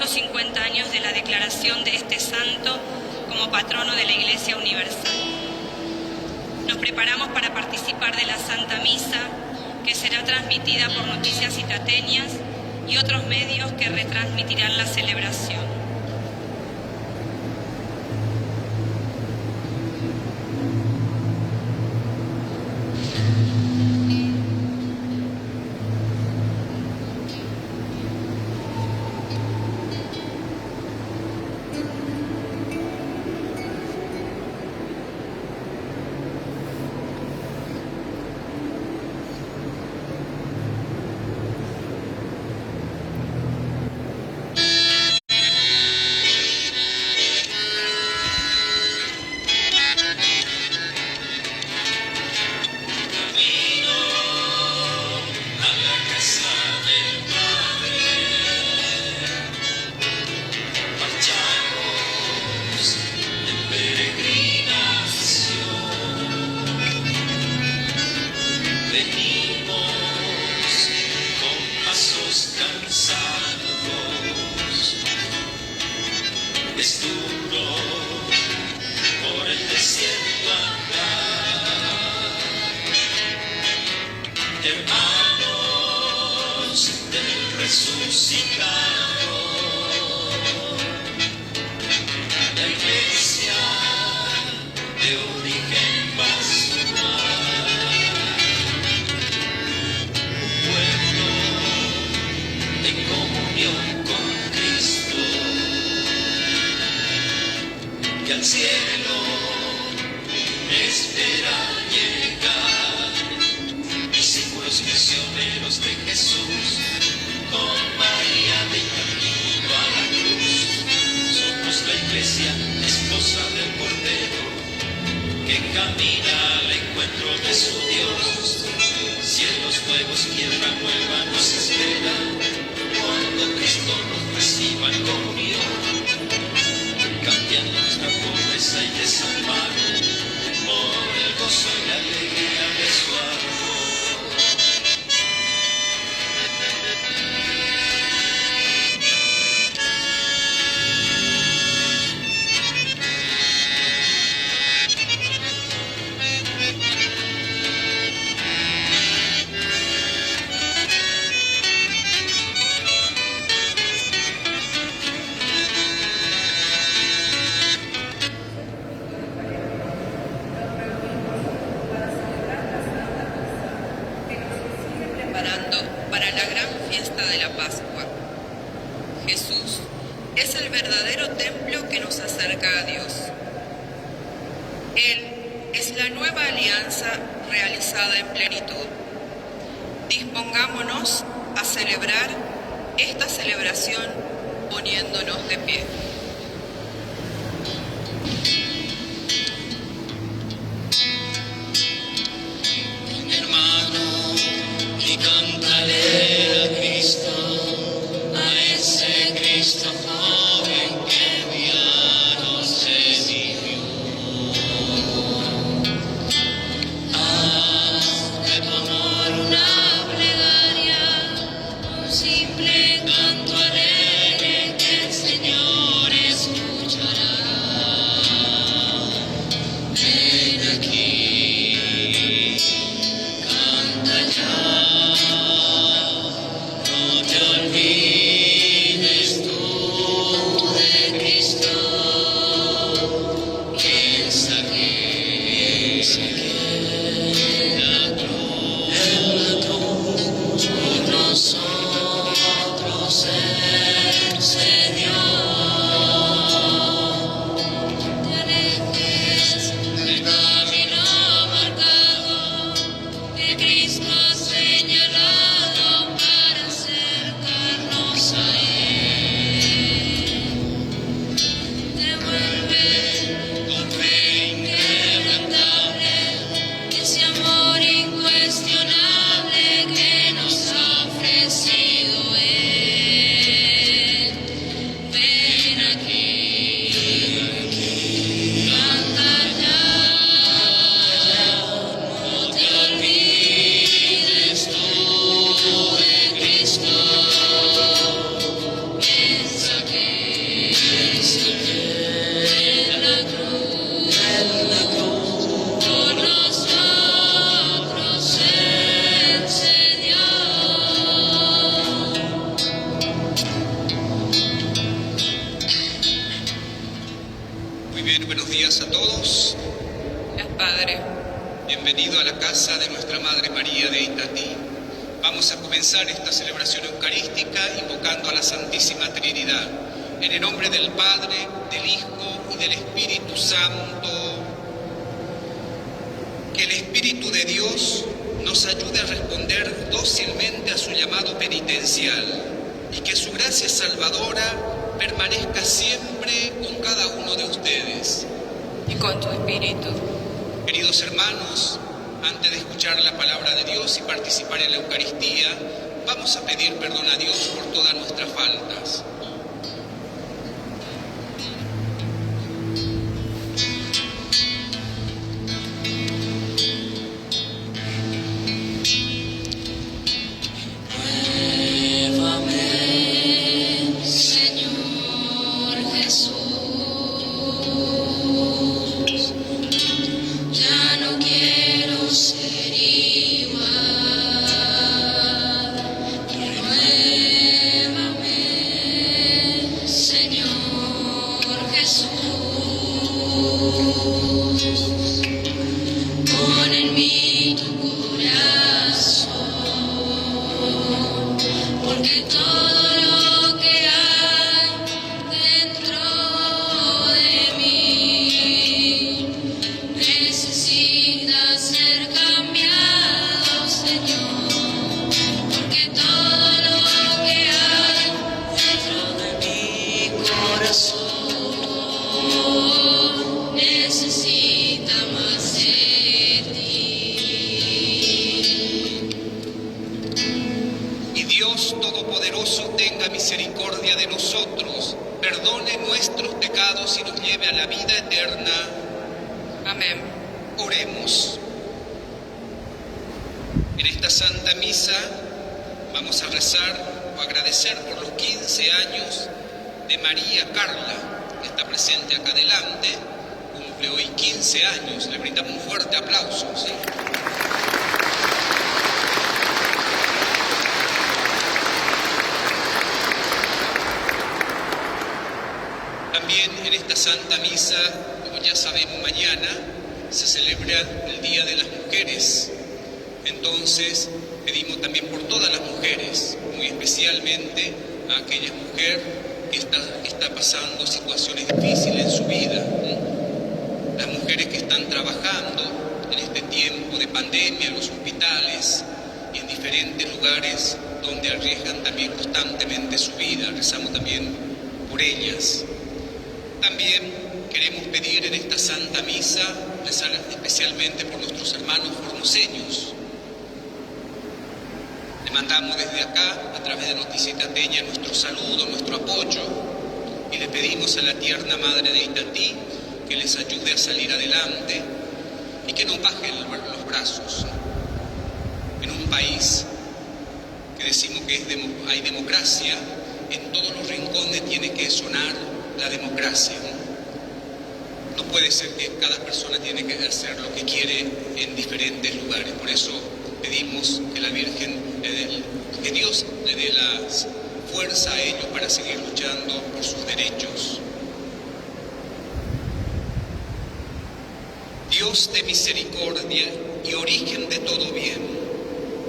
150 años de la declaración de este santo como patrono de la Iglesia Universal. Nos preparamos para participar de la Santa Misa, que será transmitida por Noticias Citateñas y otros medios que retransmitirán la celebración. Es duro por el desierto andar, hermanos del resucitado, la iglesia de origen pastoral, un pueblo en comunión con Cristo, que al cielo espera llegar, discípulos misioneros de Jesús, con María de camino a la cruz. Somos la iglesia, esposa del Cordero, que camina al encuentro de su Dios. Cielos nuevos, tierra nueva nos espera, cuando Cristo nos reciba en comunión, cambiando nuestra pobreza y desamparo por el gozo y la alegría de su amor. Para la gran fiesta de la Pascua. Jesús es el verdadero templo que nos acerca a Dios. Él es la nueva alianza realizada en plenitud. Dispongámonos a celebrar esta celebración poniéndonos de pie. Cántale a Cristo, a ese Cristo joven que ya nos redimió. Haz de tu amor una plegaria, un simple canto alegre que el Señor escuchará. Ven aquí, canta ya. No te olvides tú bien, buenos días a todos. Gracias, Padre. Bienvenido a la casa de nuestra Madre María de Itatí. Vamos a comenzar esta celebración eucarística invocando a la Santísima Trinidad. En el nombre del Padre, del Hijo y del Espíritu Santo. Que el Espíritu de Dios nos ayude a responder dócilmente a su llamado penitencial y que su gracia salvadora permanezca siempre con cada uno de ustedes. Y con tu espíritu. Queridos hermanos, antes de escuchar la palabra de Dios y participar en la Eucaristía, vamos a pedir perdón a Dios por todas nuestras faltas. Misericordia de nosotros, perdone nuestros pecados y nos lleve a la vida eterna. Amén. Oremos. En esta Santa Misa vamos a rezar o agradecer por los 15 años de María Carla, que está presente acá adelante, cumple hoy 15 años, le brindamos un fuerte aplauso, ¿sí? También en esta Santa Misa, como ya sabemos, mañana se celebra el Día de las Mujeres. Entonces pedimos también por todas las mujeres, muy especialmente a aquella mujer que está pasando situaciones difíciles en su vida. Las mujeres que están trabajando en este tiempo de pandemia en los hospitales y en diferentes lugares donde arriesgan también constantemente su vida. Rezamos también por ellas. También queremos pedir en esta Santa Misa, rezar especialmente por nuestros hermanos formoseños. Le mandamos desde acá, a través de Noticias Itateña, nuestro saludo, nuestro apoyo, y le pedimos a la tierna Madre de Itatí que les ayude a salir adelante y que no bajen los brazos. En un país que decimos que hay democracia, en todos los rincones tiene que sonar la democracia. No puede ser que cada persona tiene que hacer lo que quiere en diferentes lugares. Por eso pedimos que la Virgen, que Dios le dé la fuerza a ellos para seguir luchando por sus derechos. Dios de misericordia y origen de todo bien,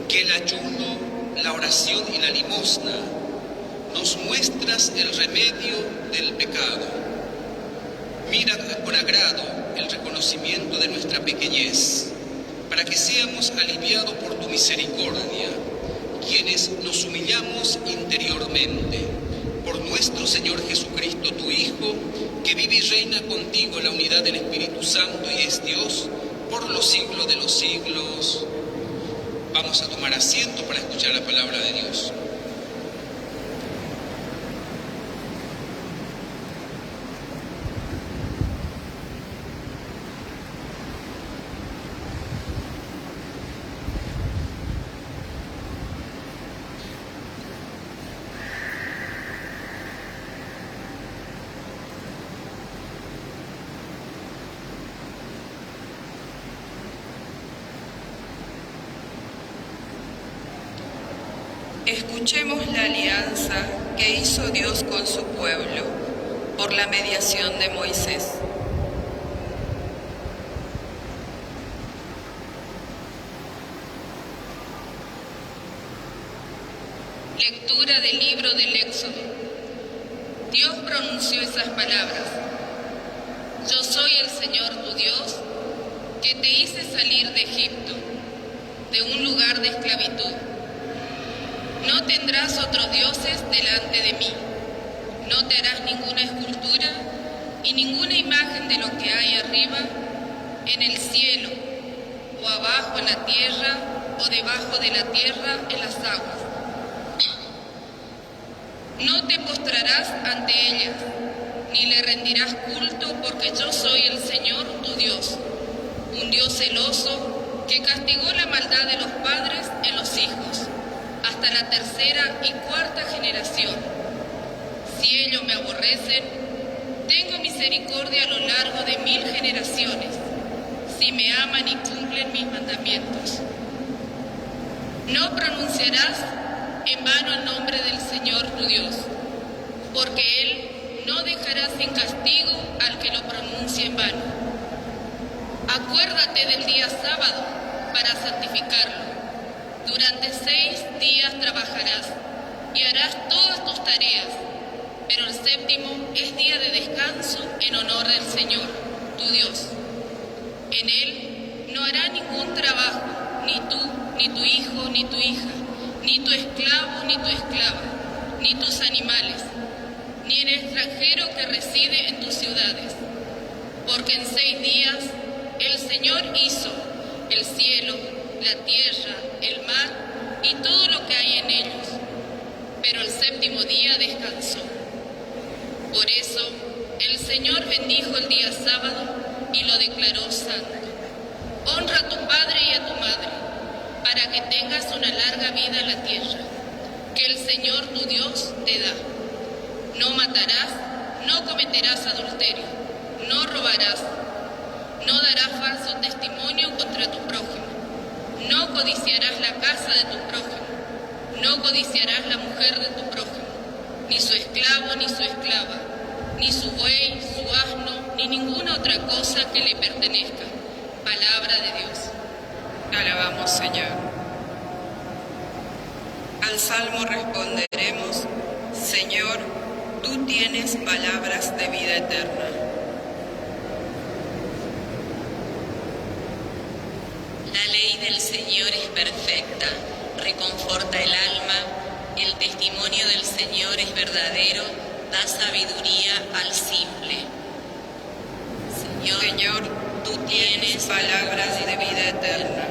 que el ayuno, la oración y la limosna nos muestras el remedio del pecado. Mira con agrado el reconocimiento de nuestra pequeñez, para que seamos aliviados por tu misericordia, quienes nos humillamos interiormente, por nuestro Señor Jesucristo, tu Hijo, que vive y reina contigo en la unidad del Espíritu Santo y es Dios por los siglos de los siglos. Vamos a tomar asiento para escuchar la palabra de Dios. Escuchemos la alianza que hizo Dios con su pueblo por la mediación de Moisés. Lectura del libro del Éxodo. Dios pronunció esas palabras. Yo soy el Señor tu Dios, que te hice salir de Egipto, de un lugar de esclavitud. No tendrás otros dioses delante de mí. No te harás ninguna escultura y ninguna imagen de lo que hay arriba en el cielo, o abajo en la tierra, o debajo de la tierra en las aguas. No te postrarás ante ellas, ni le rendirás culto, porque yo soy el Señor tu Dios, un Dios celoso que castigó la maldad de los padres en los hijos, hasta la tercera y cuarta generación. Si ellos me aborrecen, tengo misericordia a lo largo de 1000 generaciones, si me aman y cumplen mis mandamientos. No pronunciarás en vano el nombre del Señor tu Dios, porque Él no dejará sin castigo al que lo pronuncie en vano. Acuérdate del día sábado para santificarlo. Durante 6 días trabajarás y harás todas tus tareas, pero el séptimo es día de descanso en honor del Señor, tu Dios. En él no hará ningún trabajo, ni tú, ni tu hijo, ni tu hija, ni tu esclavo, ni tu esclava, ni tus animales, ni el extranjero que reside en tus ciudades. Porque en 6 días el Señor hizo el cielo, la tierra, el mar y todo lo que hay en ellos, pero el séptimo día descansó. Por eso el Señor bendijo el día sábado y lo declaró santo. Honra a tu padre y a tu madre, para que tengas una larga vida en la tierra, que el Señor tu Dios te da. No matarás, no cometerás adulterio, no robarás, no darás falso testimonio contra tu prójimo, no codiciarás la casa de tu prójimo, no codiciarás la mujer de tu prójimo, ni su esclavo ni su esclava, ni su buey, su asno, ni ninguna otra cosa que le pertenezca. Palabra de Dios. Te alabamos, Señor. Al salmo responderemos: Señor, tú tienes palabras de vida eterna. La ley del Señor es perfecta, reconforta el alma. El testimonio del Señor es verdadero, da sabiduría al simple. Señor, tú tienes palabras de vida eterna.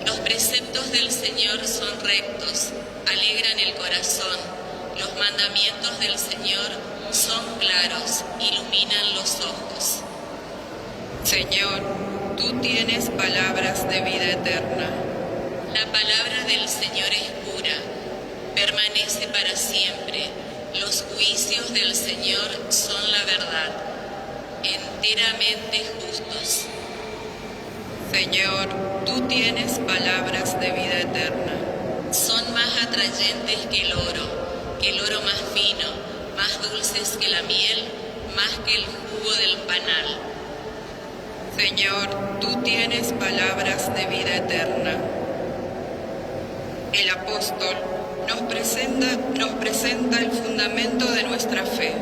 Los preceptos del Señor son rectos, alegran el corazón. Los mandamientos del Señor son claros, iluminan los ojos. Señor, tú tienes palabras de vida eterna. La palabra del Señor es pura, permanece para siempre. Los juicios del Señor son la verdad, enteramente justos. Señor, tú tienes palabras de vida eterna. Son más atrayentes que el oro más fino, más dulces que la miel, más que el jugo del panal. Señor, tú tienes palabras de vida eterna. El apóstol nos presenta el fundamento de nuestra fe.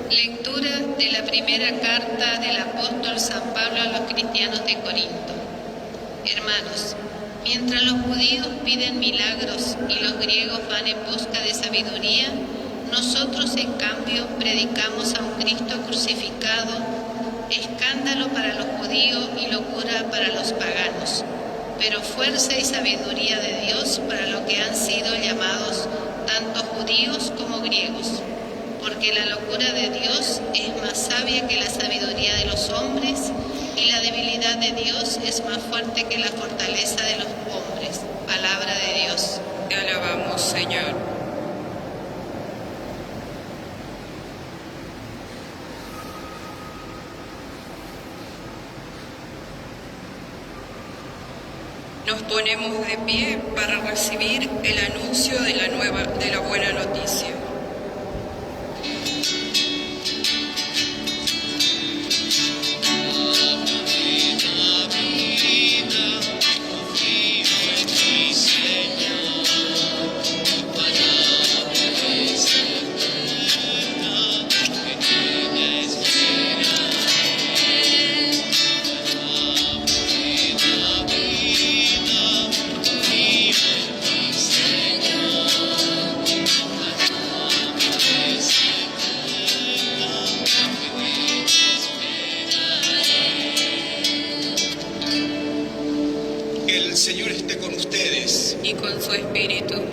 Lectura de la primera carta del apóstol San Pablo a los cristianos de Corinto. Hermanos, mientras los judíos piden milagros y los griegos van en busca de sabiduría, nosotros en cambio predicamos a un Cristo crucificado, escándalo para los judíos y locura para los paganos, pero fuerza y sabiduría de Dios para los que han sido llamados tanto judíos como griegos. Porque la locura de Dios es más sabia que la sabiduría de los hombres, y la debilidad de Dios es más fuerte que la fortaleza de los hombres. Palabra de Dios. Te alabamos, Señor. Nos ponemos de pie para recibir el anuncio de la buena noticia. Confío en ti, Señor.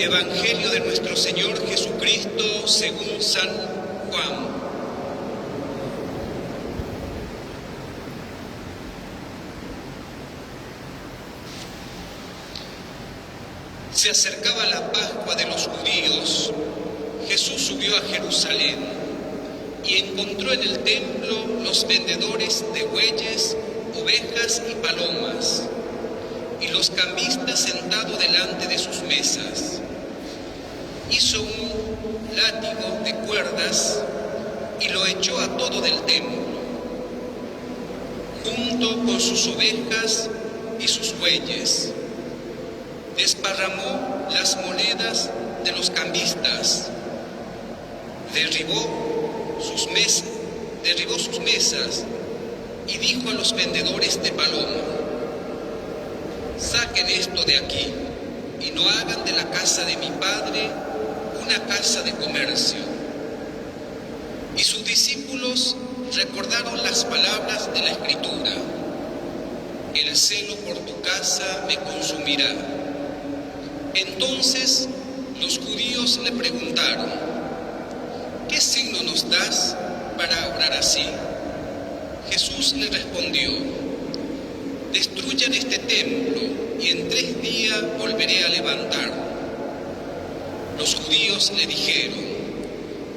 Evangelio de nuestro Señor Jesucristo según San Juan. Se acercaba la Pascua de los judíos. Jesús subió a Jerusalén y encontró en el templo los vendedores de bueyes, ovejas y palomas, y los cambistas sentados delante de sus mesas. Hizo un látigo de cuerdas y lo echó a todo del templo, junto con sus ovejas y sus bueyes. Desparramó las monedas de los cambistas, derribó sus mesas y dijo a los vendedores de paloma: saquen esto de aquí y no hagan de la casa de mi Padre una casa de comercio. Y sus discípulos recordaron las palabras de la Escritura: el celo por tu casa me consumirá. Entonces los judíos le preguntaron: ¿qué signo nos das para obrar así? Jesús le respondió: destruyan este templo y en 3 días volveré a levantarlo. Los judíos le dijeron: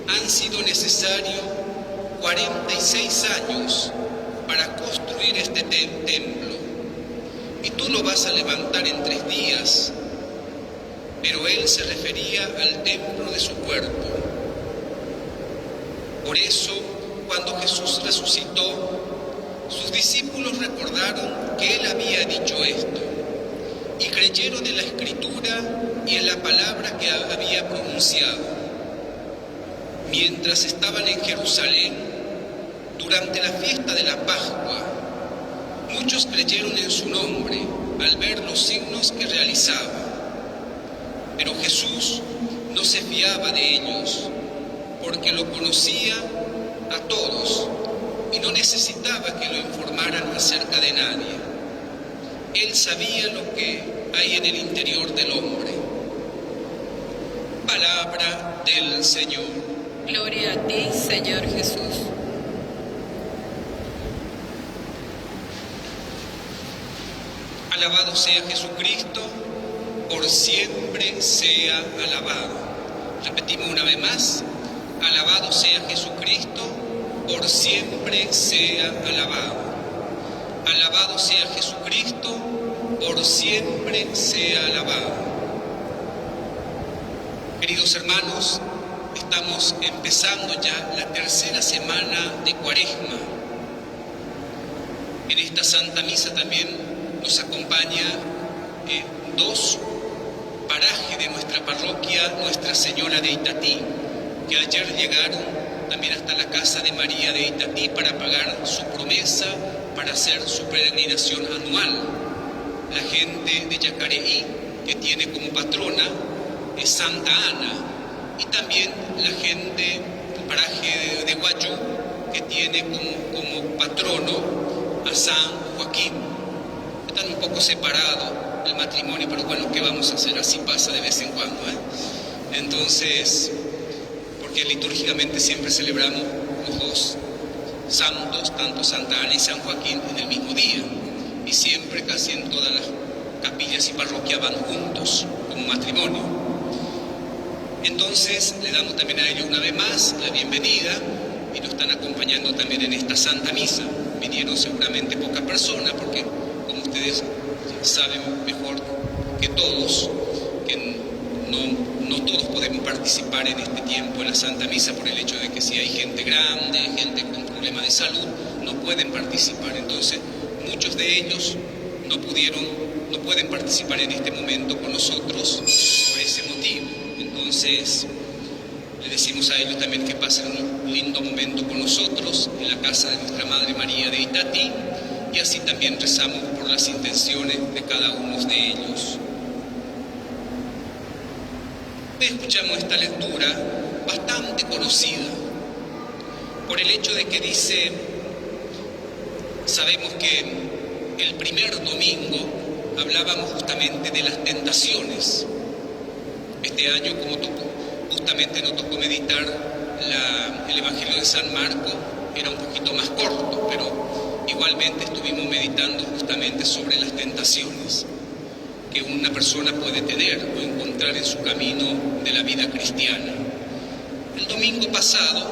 han sido necesarios 46 años para construir este templo, y tú lo vas a levantar en 3 días. Pero él se refería al templo de su cuerpo. Por eso, cuando Jesús resucitó, sus discípulos recordaron que él había dicho esto, y creyeron en la Escritura y en la palabra que había pronunciado. Mientras estaban en Jerusalén, durante la fiesta de la Pascua, muchos creyeron en su nombre al ver los signos que realizaba. Pero Jesús no se fiaba de ellos, porque lo conocía a todos y no necesitaba que lo informaran acerca de nadie. Él sabía lo que hay en el interior del hombre. Palabra del Señor. Gloria a ti, Señor Jesús. Alabado sea Jesucristo, por siempre sea alabado. Repetimos una vez más: alabado sea Jesucristo, por siempre sea alabado. Alabado sea Jesucristo, por siempre sea alabado. Queridos hermanos, estamos empezando ya la 3ª semana de Cuaresma. En esta Santa Misa también nos acompaña 2 parajes de nuestra parroquia, Nuestra Señora de Itatí, que ayer llegaron también hasta la casa de María de Itatí para pagar su promesa, para hacer su peregrinación anual. La gente de Yacareí, que tiene como patrona Santa Ana, y también la gente del paraje de Guayú, que tiene como patrono a San Joaquín. Están un poco separados el matrimonio, pero bueno, ¿qué vamos a hacer? Así pasa de vez en cuando, Entonces, porque litúrgicamente siempre celebramos los 2 santos, tanto Santa Ana y San Joaquín, en el mismo día, y siempre, casi en todas las capillas y parroquias, van juntos como matrimonio. Entonces le damos también a ellos una vez más la bienvenida, y nos están acompañando también en esta Santa Misa. Vinieron seguramente pocas personas, porque como ustedes saben mejor que todos, que no todos podemos participar en este tiempo en la Santa Misa, por el hecho de que si hay gente grande, gente con problemas de salud, no pueden participar. Entonces muchos de ellos no pueden participar en este momento con nosotros por ese motivo. Entonces le decimos a ellos también que pasen un lindo momento con nosotros en la casa de nuestra Madre María de Itatí, y así también rezamos por las intenciones de cada uno de ellos. Hoy escuchamos esta lectura bastante conocida por el hecho de que dice, sabemos que el primer domingo hablábamos justamente de las tentaciones. Este año, justamente nos tocó meditar el Evangelio de San Marcos, era un poquito más corto, pero igualmente estuvimos meditando justamente sobre las tentaciones que una persona puede tener o encontrar en su camino de la vida cristiana. El domingo pasado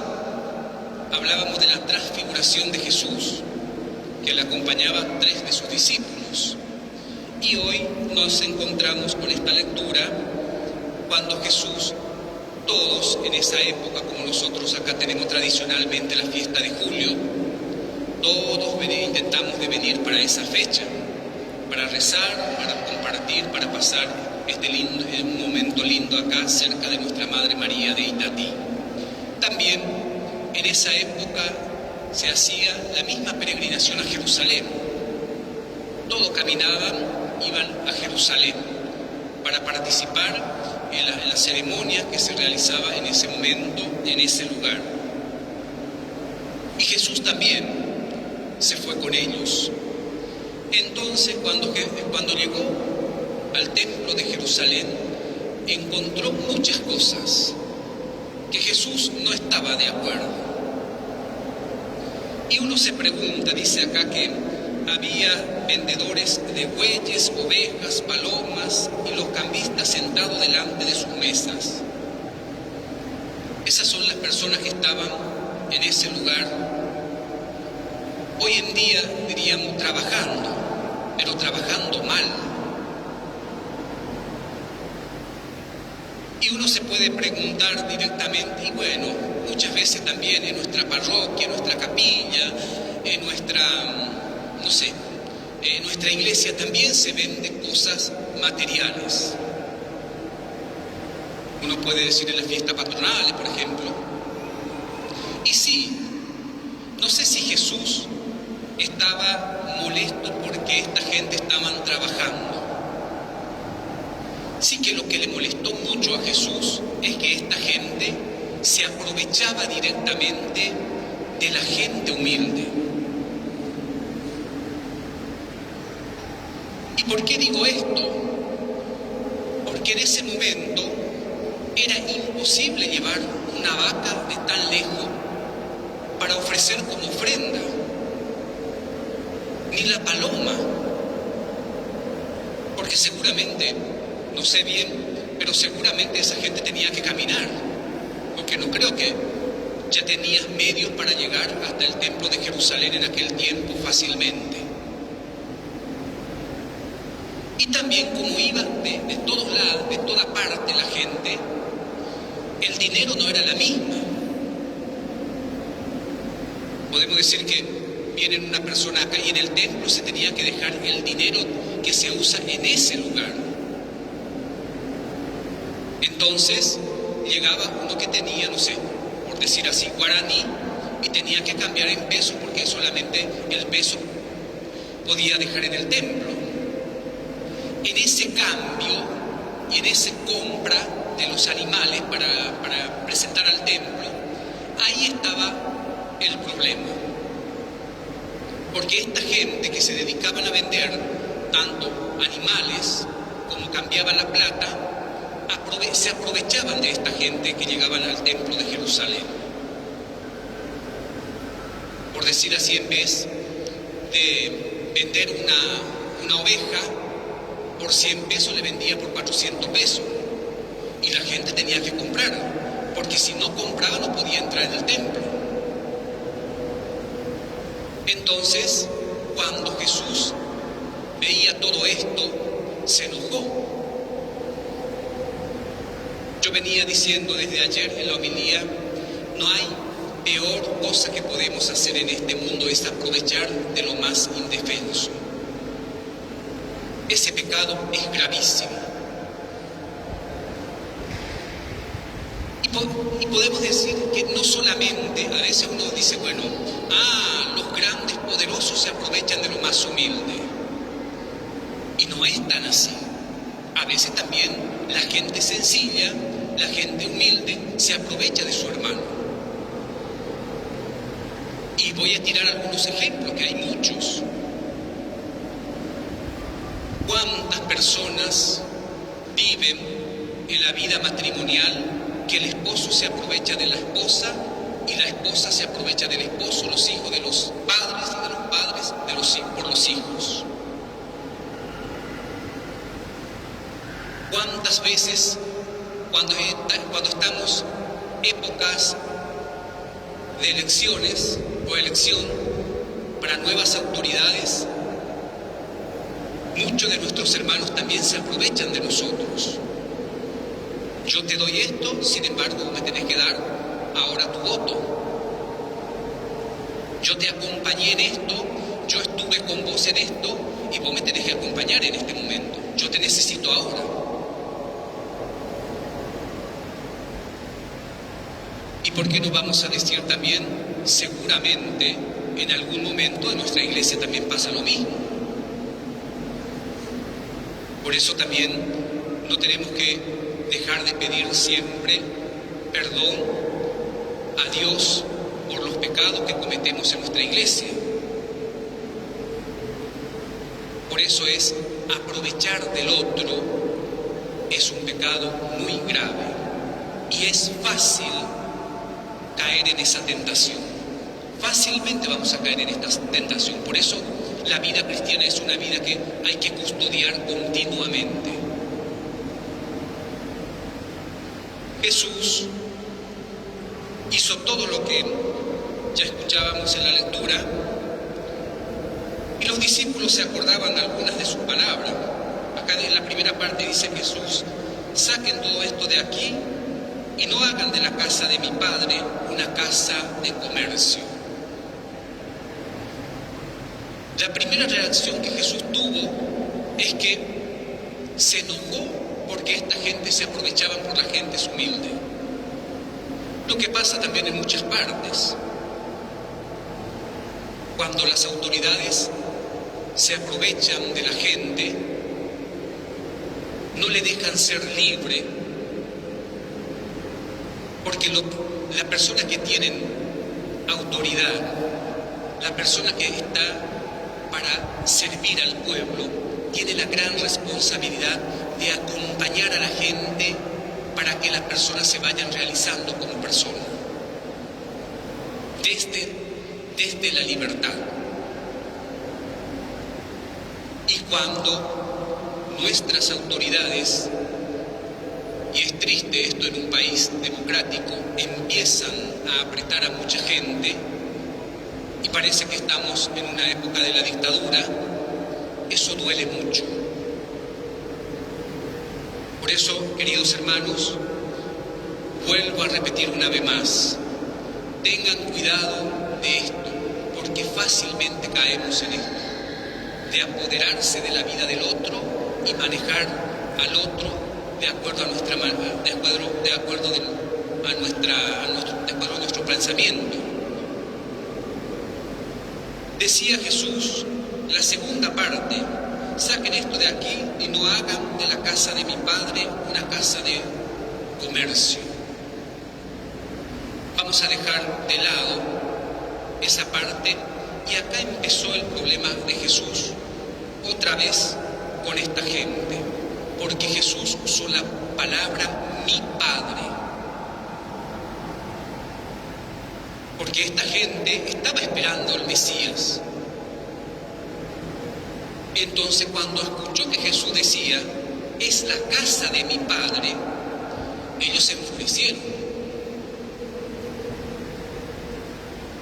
hablábamos de la transfiguración de Jesús, que le acompañaba a 3 de sus discípulos. Y hoy nos encontramos con esta lectura cuando Jesús, todos en esa época, como nosotros acá tenemos tradicionalmente la fiesta de julio, todos intentamos de venir para esa fecha, para rezar, para compartir, para pasar un momento lindo acá cerca de nuestra Madre María de Itatí. También en esa época se hacía la misma peregrinación a Jerusalén. Todos caminaban, iban a Jerusalén para participar en la ceremonia que se realizaba en ese momento, en ese lugar. Y Jesús también se fue con ellos. Entonces, cuando llegó al templo de Jerusalén, encontró muchas cosas que Jesús no estaba de acuerdo. Y uno se pregunta, dice acá que había vendedores de bueyes, ovejas, palomas y los cambistas sentados delante de sus mesas. Esas son las personas que estaban en ese lugar. Hoy en día diríamos trabajando, pero trabajando mal. Y uno se puede preguntar directamente, y bueno, muchas veces también en nuestra parroquia, en nuestra capilla, en nuestra iglesia también se venden cosas materiales. Uno puede decir en las fiestas patronales, por ejemplo. Y sí, no sé si Jesús estaba molesto porque esta gente estaban trabajando. Sí que lo que le molestó mucho a Jesús es que esta gente se aprovechaba directamente de la gente humilde. ¿Y por qué digo esto? Porque en ese momento era imposible llevar una vaca de tan lejos para ofrecer como ofrenda, ni la paloma, porque seguramente, no sé bien, pero seguramente esa gente tenía que caminar, porque no creo que ya tenías medios para llegar hasta el templo de Jerusalén en aquel tiempo fácilmente. Y también como iba de todos lados, de toda parte la gente, el dinero no era la misma. Podemos decir que viene una persona acá y en el templo se tenía que dejar el dinero que se usa en ese lugar. Entonces llegaba uno que tenía, no sé, por decir así, guaraní, y tenía que cambiar en pesos porque solamente el peso podía dejar en el templo. En ese cambio y en esa compra de los animales para presentar al templo, ahí estaba el problema. Porque esta gente que se dedicaban a vender tanto animales como cambiaban la plata, se aprovechaban de esta gente que llegaban al templo de Jerusalén. Por decir así, en vez de vender una oveja por 100 pesos, le vendía por 400 pesos. Y la gente tenía que comprar, porque si no compraba no podía entrar en el templo. Entonces, cuando Jesús veía todo esto, se enojó. Yo venía diciendo desde ayer en la homilía, no hay peor cosa que podemos hacer en este mundo, es aprovechar de lo más indefenso. Ese pecado es gravísimo. Y podemos decir que no solamente, a veces uno dice, bueno, los grandes poderosos se aprovechan de lo más humilde. Y no es tan así. A veces también la gente sencilla, la gente humilde, se aprovecha de su hermano. Y voy a tirar algunos ejemplos, que hay muchos. ¿Cuántas personas viven en la vida matrimonial que el esposo se aprovecha de la esposa y la esposa se aprovecha del esposo, los hijos de los padres y de los padres por los hijos. ¿Cuántas veces cuando estamos épocas de elecciones o elección para nuevas autoridades, muchos de nuestros hermanos también se aprovechan de nosotros? Yo te doy esto, sin embargo me tenés que dar ahora tu voto. Yo te acompañé en esto, yo estuve con vos en esto y vos me tenés que acompañar en este momento. Yo te necesito ahora. ¿Y por qué no vamos a decir también, seguramente en algún momento en nuestra iglesia también pasa lo mismo? Por eso también no tenemos que dejar de pedir siempre perdón a Dios por los pecados que cometemos en nuestra iglesia. Por eso es aprovechar del otro, es un pecado muy grave y es fácil caer en esa tentación. Fácilmente vamos a caer en esta tentación. Por eso la vida cristiana es una vida que hay que custodiar continuamente. Jesús hizo todo lo que ya escuchábamos en la lectura y los discípulos se acordaban algunas de sus palabras. Acá en la primera parte dice Jesús: saquen todo esto de aquí y no hagan de la casa de mi Padre una casa de comercio. La primera reacción que Jesús tuvo es que se enojó porque esta gente se aprovechaba por la gente humilde. Lo que pasa también en muchas partes. Cuando las autoridades se aprovechan de la gente, no le dejan ser libre, porque la persona que tiene autoridad, la persona que está para servir al pueblo, tiene la gran responsabilidad de acompañar a la gente para que las personas se vayan realizando como personas. Desde la libertad. Y cuando nuestras autoridades, y es triste esto en un país democrático, empiezan a apretar a mucha gente, y parece que estamos en una época de la dictadura, eso duele mucho. Por eso, queridos hermanos, vuelvo a repetir una vez más, tengan cuidado de esto, porque fácilmente caemos en esto, de apoderarse de la vida del otro y manejar al otro de acuerdo a nuestra de acuerdo a nuestro pensamiento. Decía Jesús, la segunda parte: saquen esto de aquí y no hagan de la casa de mi Padre una casa de comercio. Vamos a dejar de lado esa parte, y acá empezó el problema de Jesús, otra vez con esta gente, porque Jesús usó la palabra mi Padre, porque esta gente estaba esperando al Mesías. Entonces, cuando escuchó que Jesús decía, es la casa de mi Padre, ellos se enfurecieron,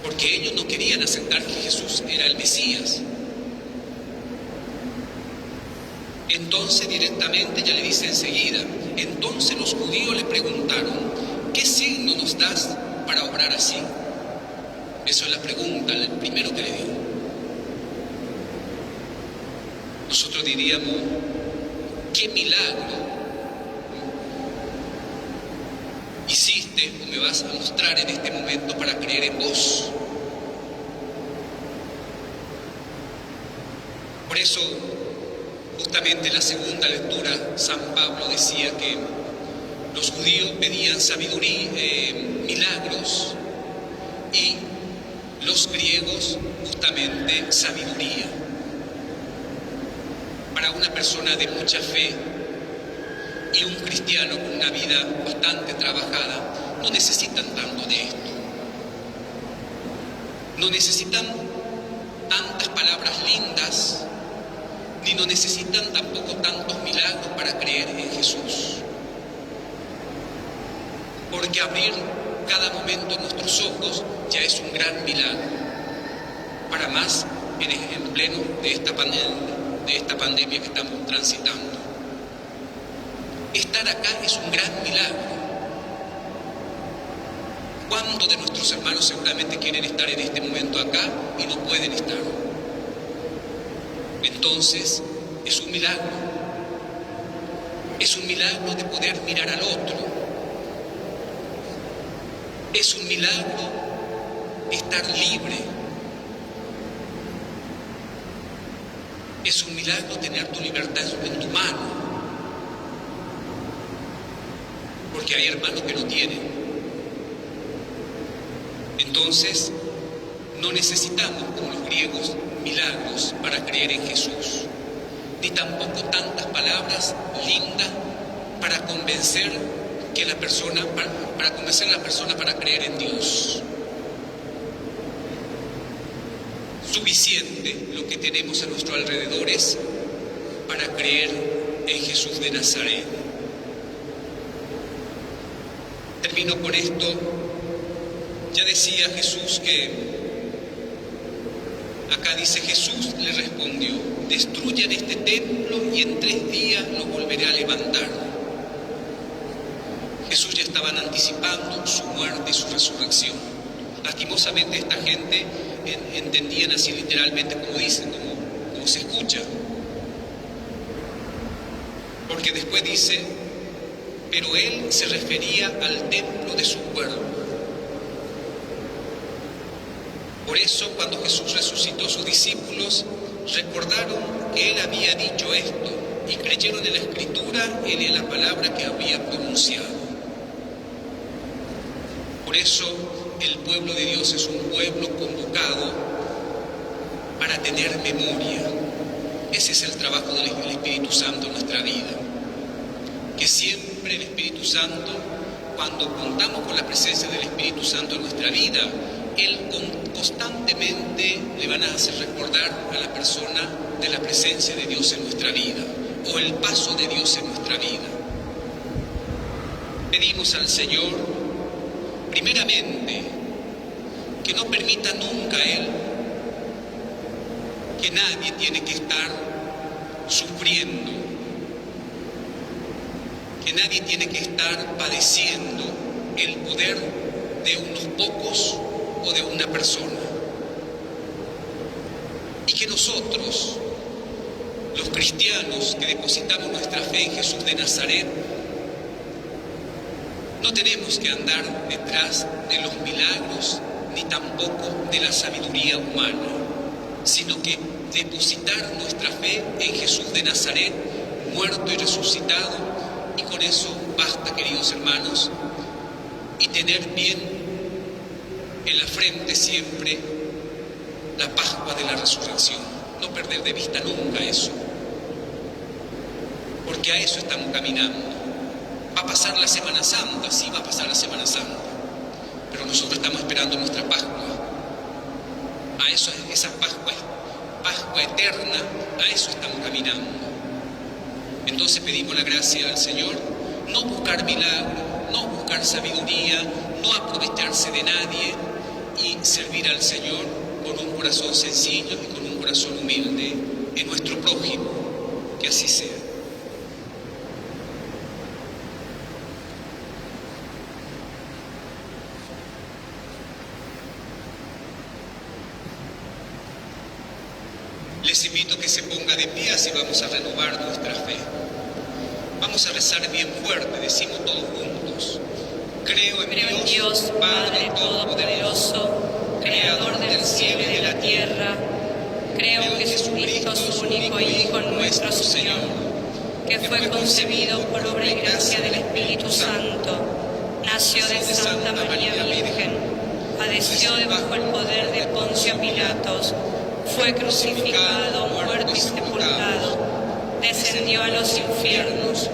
porque ellos no querían aceptar que Jesús era el Mesías. Entonces directamente ya le dice enseguida, entonces los judíos le preguntaron, ¿qué signo nos das para obrar así? Eso es la pregunta, el primero que le dio. Nosotros diríamos, ¿qué milagro hiciste o me vas a mostrar en este momento para creer en vos? Por eso, justamente en la segunda lectura, San Pablo decía que los judíos pedían sabiduría, milagros, y los griegos justamente sabiduría. Para una persona de mucha fe, y un cristiano con una vida bastante trabajada no necesitan tanto de esto. No necesitan tantas palabras lindas, ni no necesitan tampoco tantos milagros para creer en Jesús. Porque abrir cada momento nuestros ojos ya es un gran milagro. Para más en pleno de esta pandemia que estamos transitando. Estar acá es un gran milagro. ¿Cuántos de nuestros hermanos seguramente quieren estar en este momento acá y no pueden estar? Entonces, es un milagro. Es un milagro de poder mirar al otro. Es un milagro estar libre. Es un milagro tener tu libertad en tu mano. Porque hay hermanos que no tienen. Entonces, no necesitamos, como los griegos, milagros para creer en Jesús, ni tampoco tantas palabras lindas para convencer a la persona para creer en Dios. Suficiente lo que tenemos a nuestro alrededor es para creer en Jesús de Nazaret. Termino con esto. Ya decía Jesús que, acá dice Jesús le respondió, destruyan este templo y en 3 días lo volveré a levantar. Jesús ya estaban anticipando su muerte y su resurrección. Lastimosamente esta gente entendían así literalmente como dicen, como se escucha. Porque después dice, pero él se refería al templo de su pueblo. Por eso, cuando Jesús resucitó, sus discípulos recordaron que Él había dicho esto y creyeron en la Escritura y en la palabra que había pronunciado. Por eso, el pueblo de Dios es un pueblo convocado para tener memoria. Ese es el trabajo del Espíritu Santo en nuestra vida. Que siempre el Espíritu Santo, cuando contamos con la presencia del Espíritu Santo en nuestra vida, Él constantemente le van a hacer recordar a la persona de la presencia de Dios en nuestra vida o el paso de Dios en nuestra vida. Pedimos al Señor, primeramente, que no permita nunca Él que nadie tiene que estar sufriendo, que nadie tiene que estar padeciendo el poder de unos pocos o de una persona. Y que nosotros, los cristianos que depositamos nuestra fe en Jesús de Nazaret, no tenemos que andar detrás de los milagros ni tampoco de la sabiduría humana, sino que depositar nuestra fe en Jesús de Nazaret, muerto y resucitado, y con eso basta, queridos hermanos, y tener bien en la frente siempre la Pascua de la Resurrección. No perder de vista nunca eso. Porque a eso estamos caminando. Va a pasar la Semana Santa, sí va a pasar la Semana Santa. Pero nosotros estamos esperando nuestra Pascua. A eso, esa Pascua eterna, a eso estamos caminando. Entonces pedimos la gracia al Señor, no buscar milagros, no buscar sabiduría, no aprovecharse de nadie, y servir al Señor con un corazón sencillo y con un corazón humilde en nuestro prójimo. Que así sea. Les invito a que se ponga de pie, así vamos a renovar nuestra fe. Vamos a rezar bien fuerte, decimos todos juntos. Creo en Dios, Padre Todopoderoso, Creador del cielo y de la tierra. Creo en Jesucristo, su único Hijo, nuestro Señor, que fue concebido por obra y gracia del Espíritu Santo, nació de Santa María Virgen, padeció debajo el poder de Poncio Pilatos, fue crucificado, muerto y sepultado, descendió a los infiernos,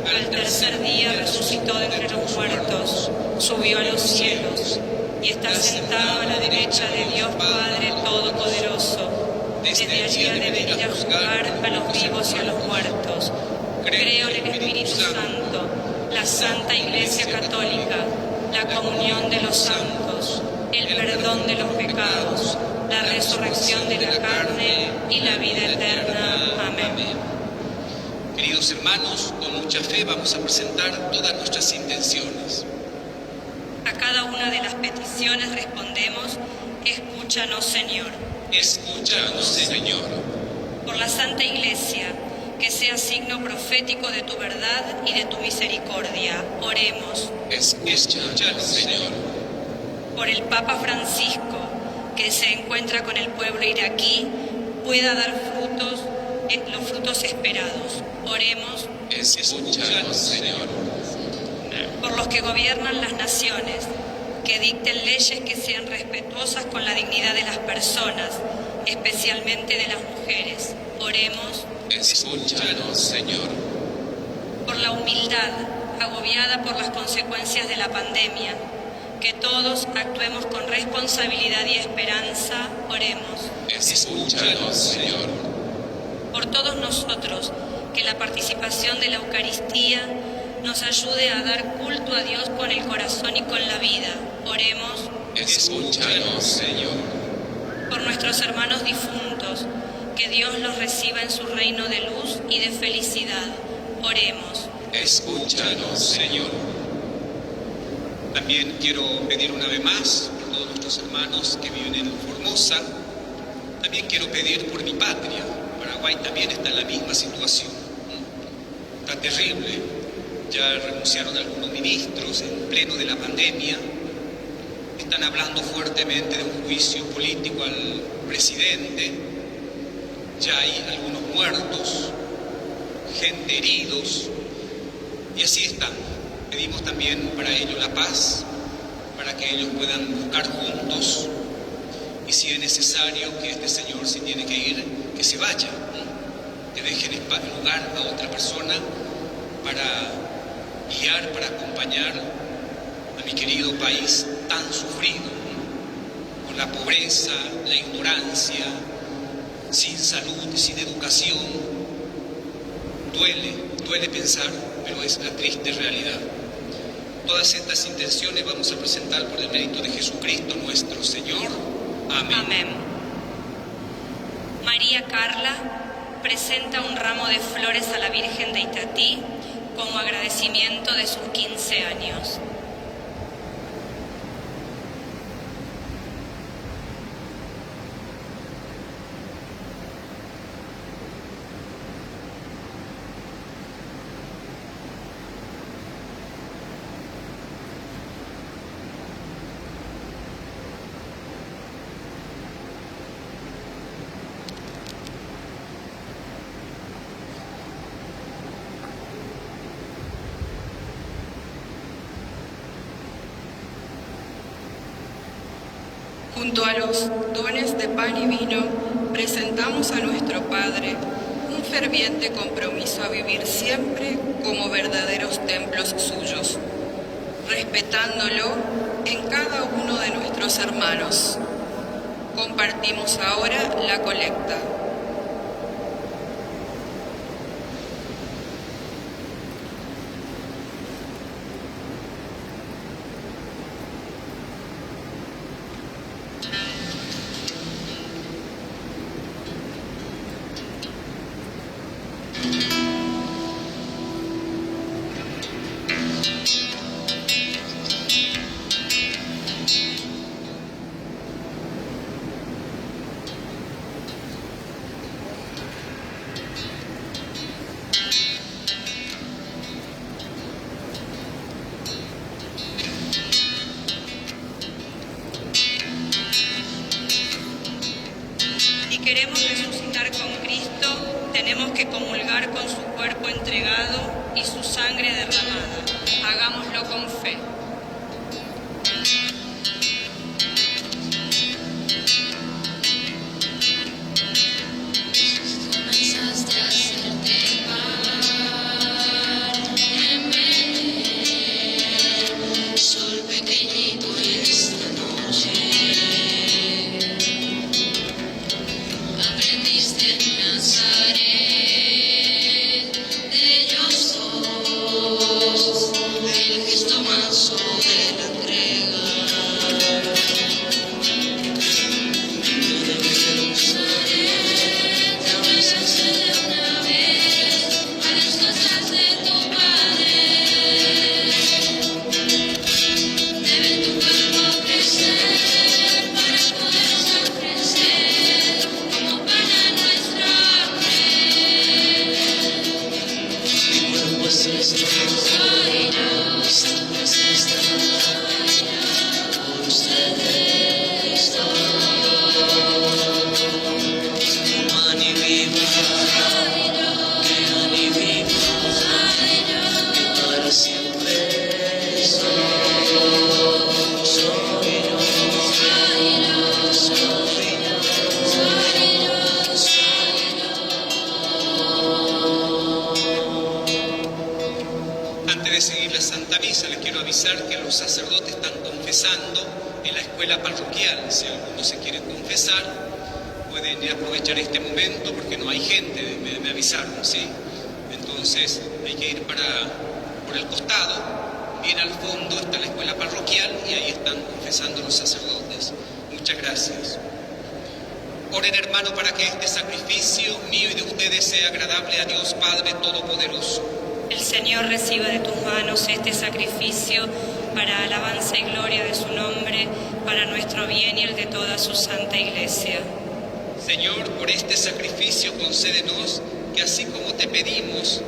al tercer día resucitó de entre los muertos, subió a los cielos y está sentado a la derecha de Dios Padre Todopoderoso. Desde allí ha de venir a juzgar a los vivos y a los muertos. Creo en el Espíritu Santo, la Santa Iglesia Católica, la comunión de los santos, el perdón de los pecados, la resurrección de la carne y la vida eterna. Amén. Queridos hermanos, con mucha fe vamos a presentar todas nuestras intenciones. A cada una de las peticiones respondemos: escúchanos, Señor. Escúchanos, Señor. Por la Santa Iglesia, que sea signo profético de tu verdad y de tu misericordia, oremos. Escúchanos, Señor. Por el Papa Francisco, que se encuentra con el pueblo iraquí, pueda dar frutos, los frutos esperados. Oremos. Escúchanos, Señor. Por los que gobiernan las naciones, que dicten leyes que sean respetuosas con la dignidad de las personas, especialmente de las mujeres. Oremos. Escúchanos, Señor. Por la humildad, agobiada por las consecuencias de la pandemia, que todos actuemos con responsabilidad y esperanza. Oremos. Escúchanos, Señor. Por todos nosotros, que la participación de la Eucaristía nos ayude a dar culto a Dios con el corazón y con la vida. Oremos. Escúchanos, Señor. Por nuestros hermanos difuntos, que Dios los reciba en su reino de luz y de felicidad. Oremos. Escúchanos, Señor. También quiero pedir una vez más por todos nuestros hermanos que viven en Formosa. También quiero pedir por mi patria. Paraguay también está en la misma situación. Está terrible. Ya renunciaron algunos ministros en pleno de la pandemia. Están hablando fuertemente de un juicio político al presidente. Ya hay algunos muertos, gente heridos. Y así están. Pedimos también para ellos la paz, para que ellos puedan buscar juntos. Y si es necesario que este señor se tiene que ir, que se vaya. Que dejen lugar a otra persona para guiar, para acompañar a mi querido país tan sufrido, con la pobreza, la ignorancia, sin salud, sin educación. Duele pensar, pero es la triste realidad. Todas estas intenciones vamos a presentar por el mérito de Jesucristo nuestro Señor. Amén. Amén. María Carla presenta un ramo de flores a la Virgen de Itatí como agradecimiento de sus 15 años. Junto a los dones de pan y vino, presentamos a nuestro Padre un ferviente compromiso a vivir siempre como verdaderos templos suyos, respetándolo en cada uno de nuestros hermanos. Compartimos ahora la colecta. Queremos resucitar con Cristo, tenemos que comulgar con su cuerpo entregado y su sangre derramada. Hagámoslo con fe. Comenzaste a hacerte pan Santa Misa les quiero avisar que los sacerdotes están confesando en la escuela parroquial. Si alguno se quiere confesar, pueden aprovechar este momento porque no hay gente, me avisaron, ¿sí? Entonces hay que ir por el costado, bien al fondo está la escuela parroquial y ahí están confesando los sacerdotes. Muchas gracias. Oren, hermano, para que este sacrificio mío y de ustedes sea agradable a Dios Padre Todopoderoso. El Señor reciba de tus manos este sacrificio para alabanza y gloria de su nombre, para nuestro bien y el de toda su santa Iglesia. Señor, por este sacrificio concédenos que así como te pedimos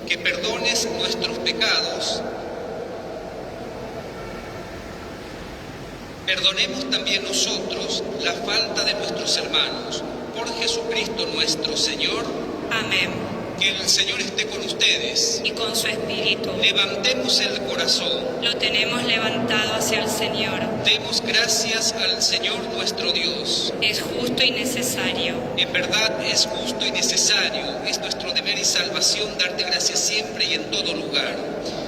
que perdones nuestros pecados, perdonemos también nosotros la falta de nuestros hermanos. Por Jesucristo nuestro Señor. Amén. Que el Señor esté con ustedes. Y con su espíritu. Levantemos el corazón. Lo tenemos levantado hacia el Señor. Demos gracias al Señor nuestro Dios. Es justo y necesario. En verdad es justo y necesario. Es nuestro deber y salvación darte gracias siempre y en todo lugar.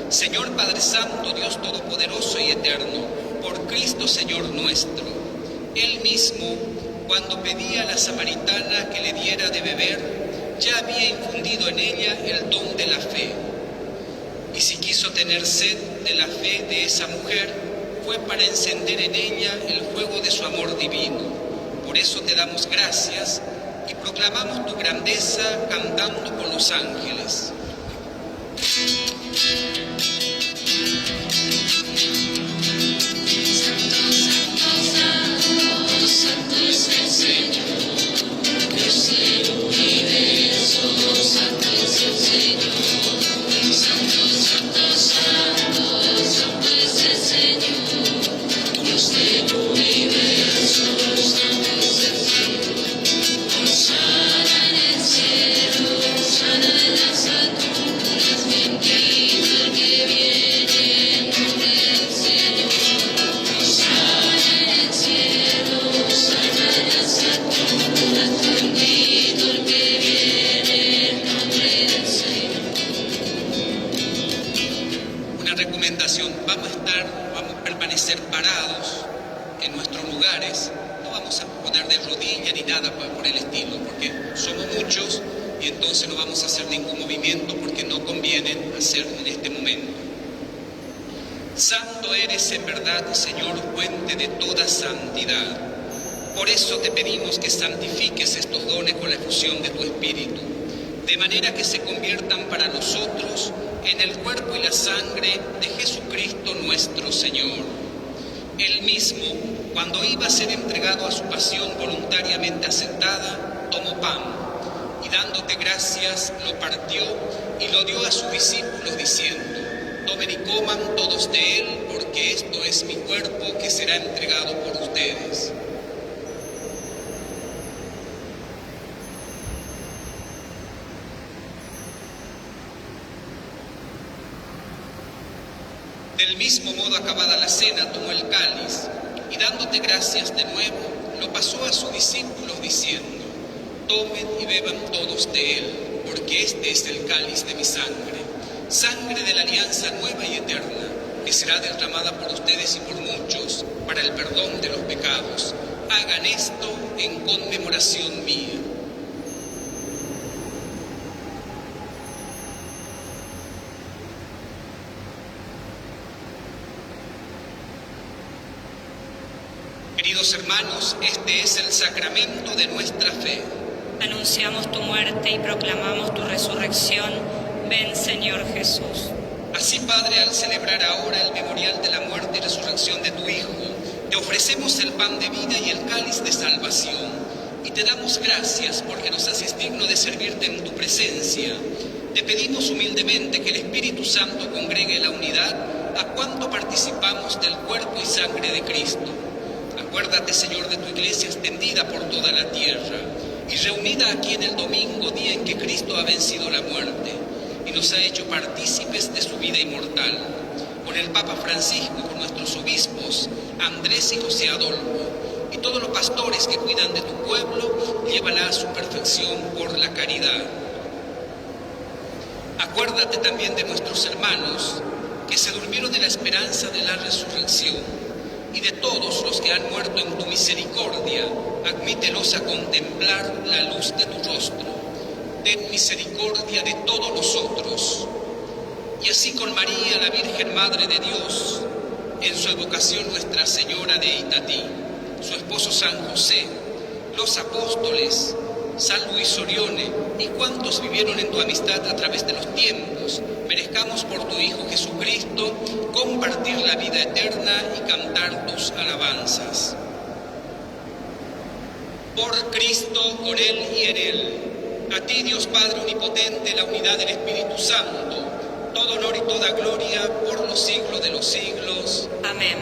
Señor Padre Santo, Dios Todopoderoso y Eterno, por Cristo Señor nuestro. Él mismo, cuando pedía a la samaritana que le diera de beber, ya había infundido en ella el don de la fe. Y si quiso tener sed de la fe de esa mujer, fue para encender en ella el fuego de su amor divino. Por eso te damos gracias y proclamamos tu grandeza cantando con los ángeles. Santo es el Señor, Dios del universo, santo es el Señor, santo, santo, santo, santo es el Señor, Dios del universo, santo es el Señor, Hosana en el cielo, Hosana en las alturas, bendito el que viene en nombre del Señor, Hosana en el cielo, Hosana en las alturas, bendito el que viene en nombre del Señor. Una recomendación, vamos a permanecer parados en nuestros lugares, no vamos a poner de rodilla ni nada por el estilo, porque somos muchos y entonces no vamos a hacer ningún movimiento porque no conviene hacerlo en este momento. Santo eres en verdad, Señor, fuente de toda santidad. Por eso te pedimos que santifiques estos dones con la efusión de tu Espíritu, de manera que se conviertan para nosotros en el cuerpo y la sangre de Jesucristo nuestro Señor. Él mismo, cuando iba a ser entregado a su pasión voluntariamente aceptada, tomó pan y dándote gracias lo partió y lo dio a sus discípulos diciendo: tomen y coman todos de él, porque esto es mi cuerpo que será entregado por ustedes. Del mismo modo, acabada la cena, tomó el cáliz y dándote gracias de nuevo, lo pasó a sus discípulos diciendo: tomen y beban todos de él, porque este es el cáliz de mi sangre, sangre de la alianza nueva y eterna, que será derramada por ustedes y por muchos para el perdón de los pecados. Hagan esto en conmemoración mía. Queridos hermanos, este es el sacramento de nuestra fe. Anunciamos tu muerte y proclamamos tu resurrección. Ven, Señor Jesús. Así, Padre, al celebrar ahora el memorial de la muerte y resurrección de tu Hijo, te ofrecemos el pan de vida y el cáliz de salvación, y te damos gracias porque nos haces digno de servirte en tu presencia. Te pedimos humildemente que el Espíritu Santo congregue la unidad a cuanto participamos del cuerpo y sangre de Cristo. Acuérdate, Señor, de tu iglesia extendida por toda la tierra y reunida aquí en el domingo, día en que Cristo ha vencido la muerte y nos ha hecho partícipes de su vida inmortal. Con el Papa Francisco, con nuestros obispos, Andrés y José Adolfo, y todos los pastores que cuidan de tu pueblo, llévala a su perfección por la caridad. Acuérdate también de nuestros hermanos que se durmieron en la esperanza de la resurrección, y de todos los que han muerto en tu misericordia, admítelos a contemplar la luz de tu rostro. Ten misericordia de todos nosotros. Y así con María, la Virgen Madre de Dios, en su evocación Nuestra Señora de Itatí, su esposo San José, los apóstoles, San Luis Orione y cuantos vivieron en tu amistad a través de los tiempos, merezcamos por tu Hijo Jesucristo compartir la vida eterna y cantar tus alabanzas. Por Cristo, con Él y en Él, a ti Dios Padre Omnipotente, la unidad del Espíritu Santo, todo honor y toda gloria por los siglos de los siglos. Amén.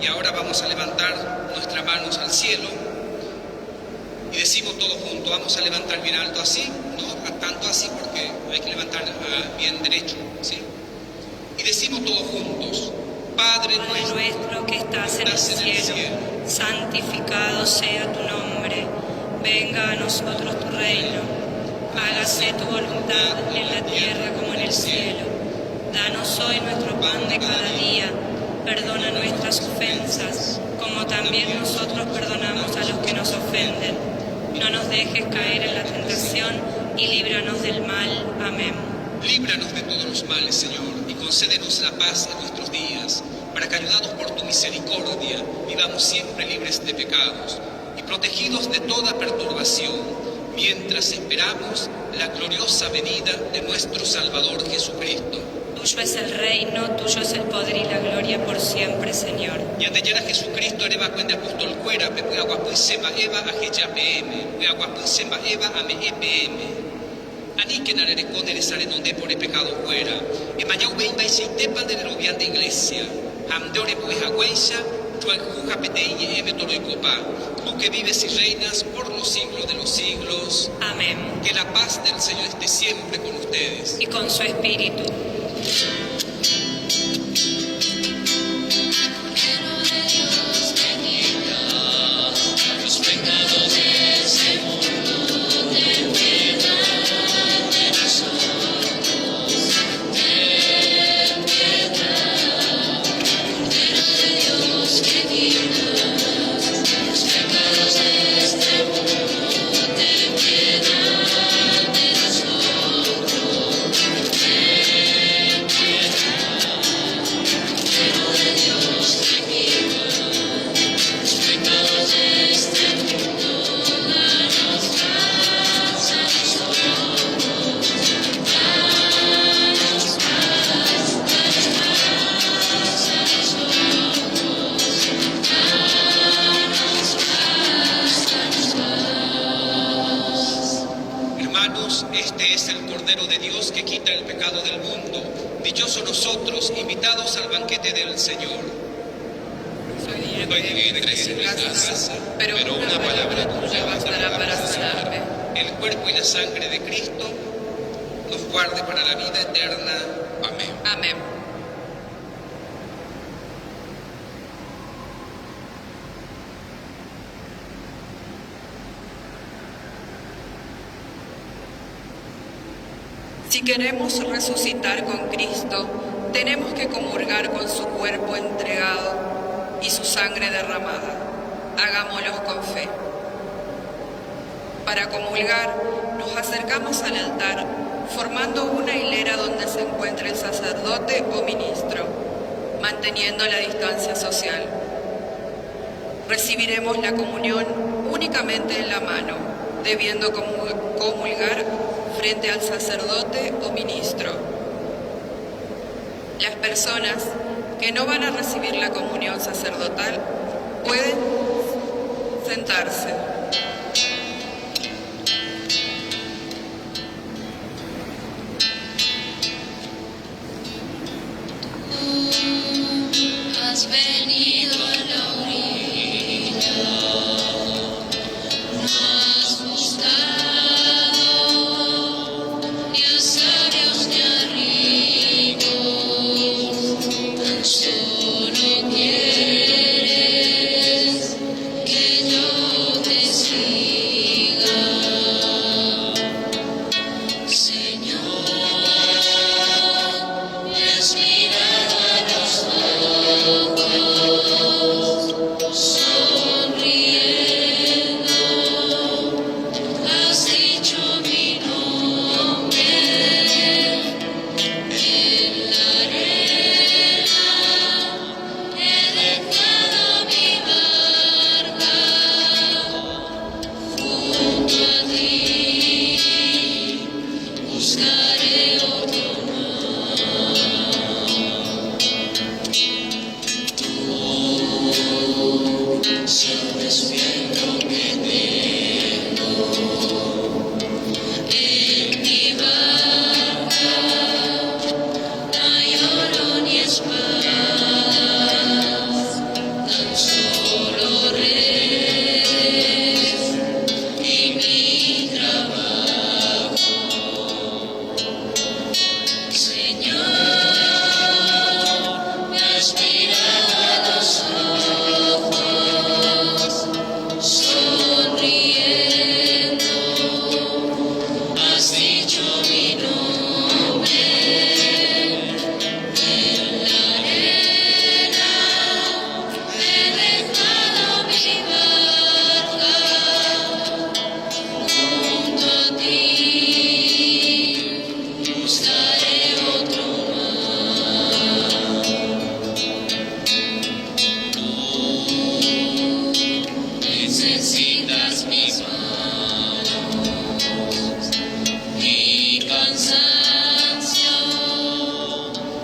Y ahora vamos a levantar nuestras manos al cielo y decimos todos juntos, vamos a levantar bien alto así, no tanto así porque hay que levantar bien derecho, ¿sí? Y decimos todos juntos, Padre nuestro que estás en el cielo, santificado sea tu nombre, venga a nosotros tu reino, hágase tu voluntad en la tierra como en el cielo. Danos hoy nuestro pan de cada día, perdona nuestras ofensas, como también nosotros perdonamos a los que nos ofenden. No nos dejes caer en la tentación y líbranos del mal. Amén. Líbranos de todos los males, Señor, y concédenos la paz en nuestros días, para que, ayudados por tu misericordia, vivamos siempre libres de pecados y protegidos de toda perturbación, mientras esperamos la gloriosa venida de nuestro Salvador Jesucristo. Tuyo es el reino, tuyo es el poder y la gloria por siempre, Señor. Y andellera Jesucristo ereba cuende apóstol cuera, pepe aguapuisema eva ajeya pm, aguapuisema eva ame epm. Anique narerecone eresare donde por el pecado fuera, emañau veimba y seitepan de robian de iglesia, hamdeore puijagüeisha, chueljuja peteiñe eme toroicopa, tú que vives y reinas por los siglos de los siglos. Amén. Que la paz del Señor esté siempre con ustedes. Y con su espíritu. Este es el Cordero de Dios que quita el pecado del mundo. Dichosos nosotros, invitados al banquete del Señor. Soy Estoy bien en la casa, pero una palabra tuya bastará para sanarme. El cuerpo y la sangre de Cristo nos guarde para la vida eterna. Amén. Amén. Si queremos resucitar con Cristo, tenemos que comulgar con su cuerpo entregado y su sangre derramada. Hagámoslos con fe. Para comulgar, nos acercamos al altar, formando una hilera donde se encuentre el sacerdote o ministro, manteniendo la distancia social. Recibiremos la comunión únicamente en la mano, debiendo comulgar frente al sacerdote o ministro. Las personas que no van a recibir la comunión sacerdotal pueden sentarse. Has venido a la orilla, no has buscado ni a sabios ni a ricos, tan solo quieres que yo te siga, Señor, me has mirado despierto que tengo en mi barca, no hay oro ni espadas, tan solo redes y mi trabajo. Señor, me has mirado a los ojos, sonriendo, has dicho mi nombre en la arena, he dejado mi barca junto a ti, buscaré otro mar. Necesitas mis manos, mi cansancio,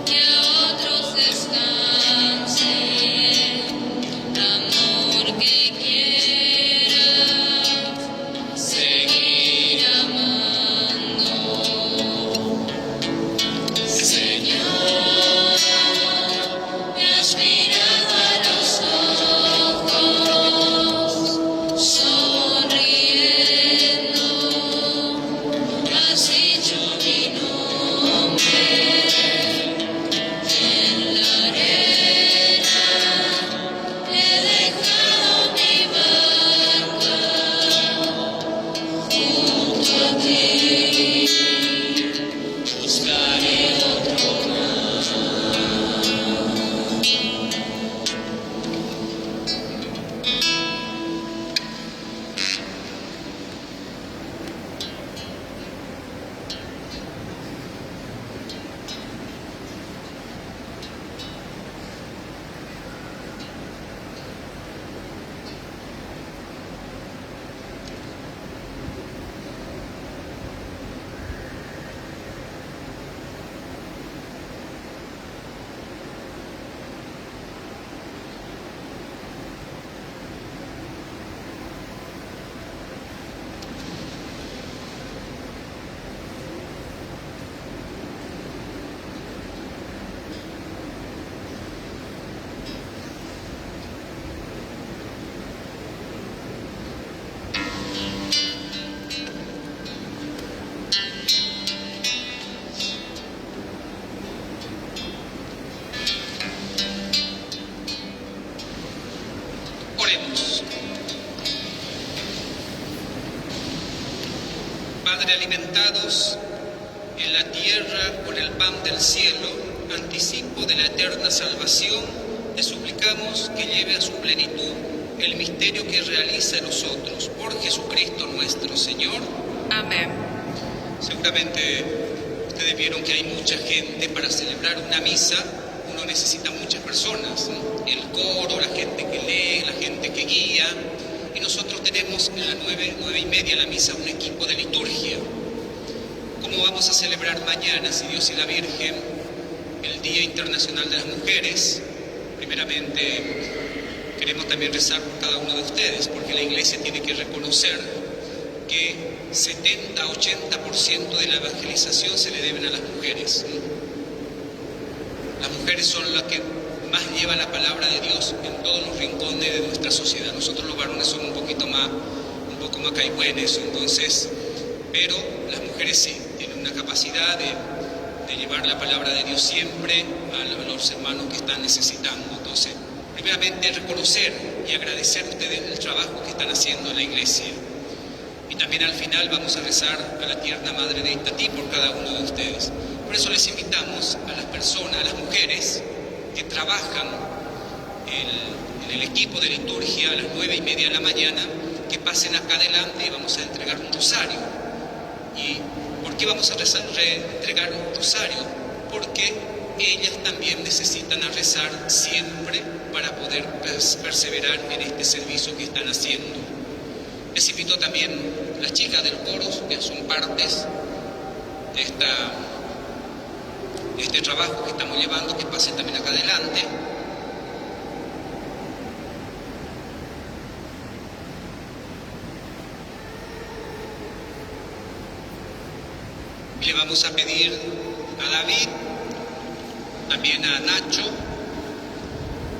que a otros descanse, amor que quiera seguir amando. Señor, me has mirado a los ojos, sonriendo, has dicho mi nombre en la arena, he dejado mi barca junto a ti, buscaré otro mar. Oremos. Padre, alimentados en la tierra con el pan del cielo, anticipo de la eterna salvación, te suplicamos que lleve a su plenitud el misterio que realiza en nosotros, por Jesucristo nuestro Señor. Amén. Seguramente ustedes vieron que hay mucha gente para celebrar una misa. Uno necesita muchas personas, ¿no? El coro, la gente que lee, la gente que guía. Y nosotros tenemos en las 9:30 la misa un equipo de liturgia. ¿Cómo vamos a celebrar mañana, si Dios y la Virgen, el Día Internacional de las Mujeres? Primeramente, queremos también rezar por cada uno de ustedes, porque la Iglesia tiene que reconocer que 70-80% de la evangelización se le deben a las mujeres. Las mujeres son las que más llevan la palabra de Dios en todos los rincones de nuestra sociedad. Nosotros los varones somos un poco más caihuenes, entonces, pero las mujeres sí, tienen una capacidad de llevar la palabra de Dios siempre a los hermanos que están necesitando. Entonces, primeramente reconocer y agradecer a ustedes el trabajo que están haciendo en la Iglesia. Y también al final vamos a rezar a la tierna Madre de Itatí por cada uno de ustedes. Por eso les invitamos a las personas, a las mujeres que trabajan en el equipo de liturgia a las 9:30 de la mañana, que pasen acá adelante y vamos a entregar un rosario. ¿Y por qué vamos a entregar un rosario? Porque ellas también necesitan a rezar siempre para poder perseverar en este servicio que están haciendo. Les invito también a las chicas del coro, que son partes de este trabajo que estamos llevando, que pasen también acá adelante. Y le vamos a pedir a David, también a Nacho,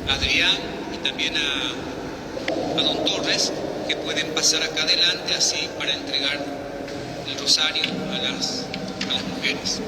a Adrián y también a don Torres, que pueden pasar acá adelante así para entregar el rosario a las mujeres.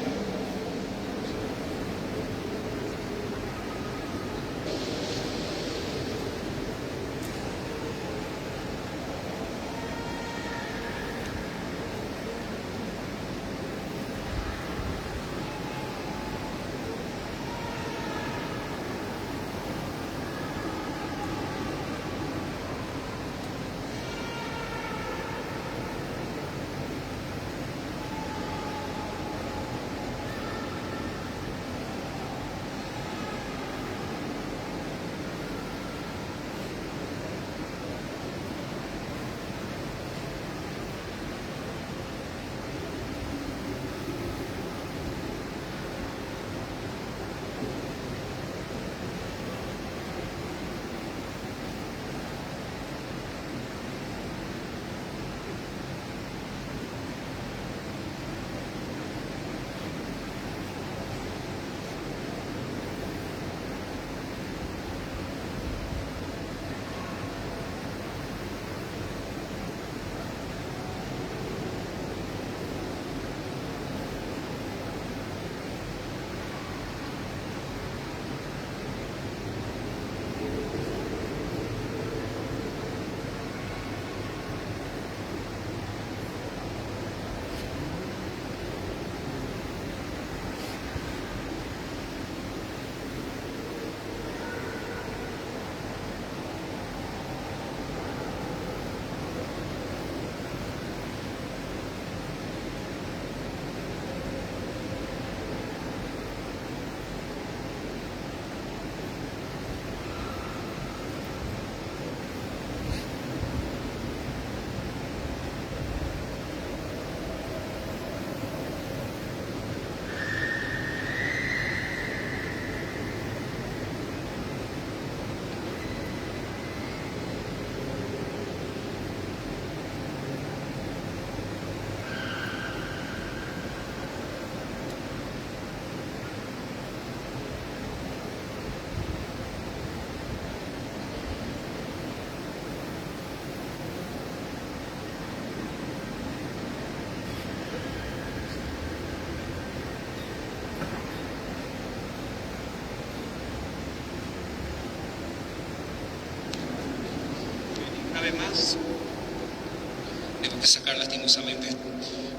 Tengo que sacar lastimosamente esto.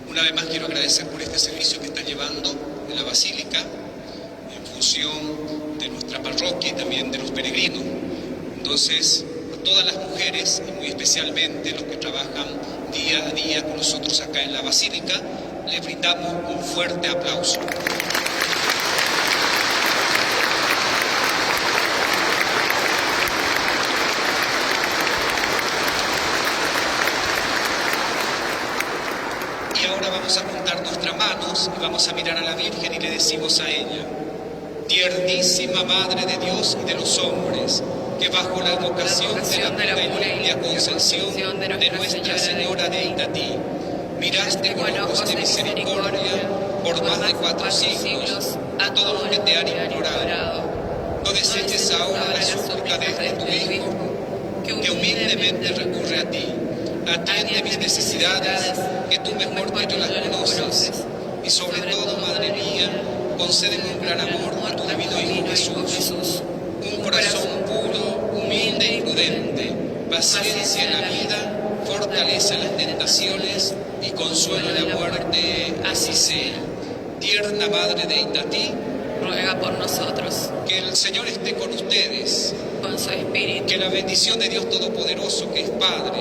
Una vez más quiero agradecer por este servicio que están llevando en la Basílica, en función de nuestra parroquia y también de los peregrinos. Entonces, a todas las mujeres, y muy especialmente los que trabajan día a día con nosotros acá en la Basílica, les brindamos un fuerte aplauso. Y ahora vamos a juntar nuestras manos y vamos a mirar a la Virgen y le decimos a ella: tiernísima Madre de Dios y de los hombres, que bajo la advocación de la pura y limpia Concepción de Nuestra Señora de Itatí, miraste con ojos de misericordia por más de 4 siglos a todos los que te han implorado. No deseches ahora la súplica de este tu Hijo, que humildemente recurre a ti. Atiende mis necesidades, que tú mejor que yo las conoces. Y sobre todo, Madre mía, concédeme un gran amor a tu divino Hijo Jesús, un corazón puro, humilde y prudente, paciencia en la vida, fortaleza en las tentaciones y consuelo en la muerte, así sea. Tierna Madre de Itatí, ruega por nosotros. Que el Señor esté con ustedes, con su Espíritu. Que la bendición de Dios Todopoderoso, que es Padre,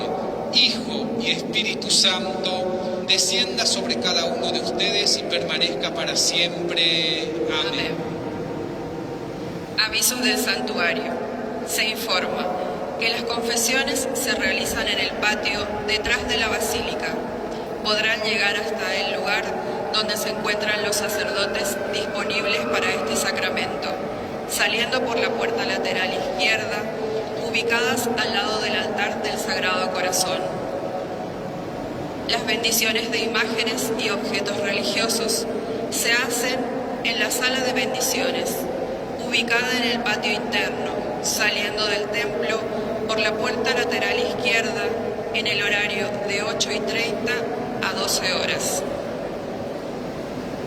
Hijo y Espíritu Santo, descienda sobre cada uno de ustedes y permanezca para siempre. Amén. Avisos del santuario. Se informa que las confesiones se realizan en el patio detrás de la basílica. Podrán llegar hasta el lugar donde se encuentran los sacerdotes disponibles para este sacramento, saliendo por la puerta lateral izquierda, ubicadas al lado del altar del Sagrado Corazón. Las bendiciones de imágenes y objetos religiosos se hacen en la sala de bendiciones, ubicada en el patio interno, saliendo del templo por la puerta lateral izquierda en el horario de 8:30 a 12 horas.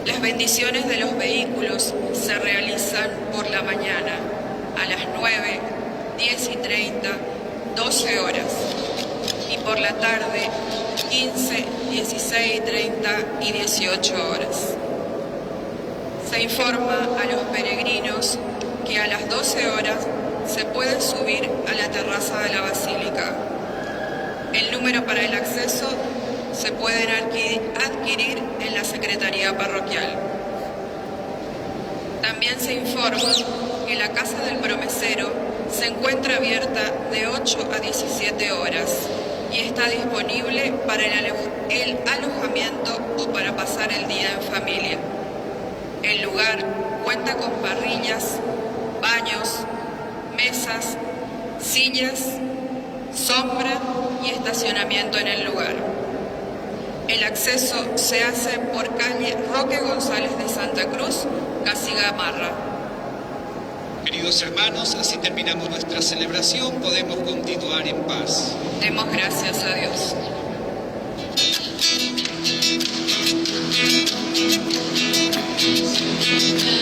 Las bendiciones de los vehículos se realizan por la mañana a las 9, 10:30, 12 horas y por la tarde 15, 16:30 y 18 horas. Se informa a los peregrinos que a las 12 horas se pueden subir a la terraza de la basílica. El número para el acceso se pueden adquirir en la Secretaría Parroquial. También se informa que la Casa del Promesero se encuentra abierta de 8 a 17 horas y está disponible para el alojamiento o para pasar el día en familia. El lugar cuenta con parrillas, baños, mesas, sillas, sombra y estacionamiento en el lugar. El acceso se hace por calle Roque González de Santa Cruz, casi Gamarra. Queridos hermanos, así terminamos nuestra celebración, podemos continuar en paz. Demos gracias a Dios. La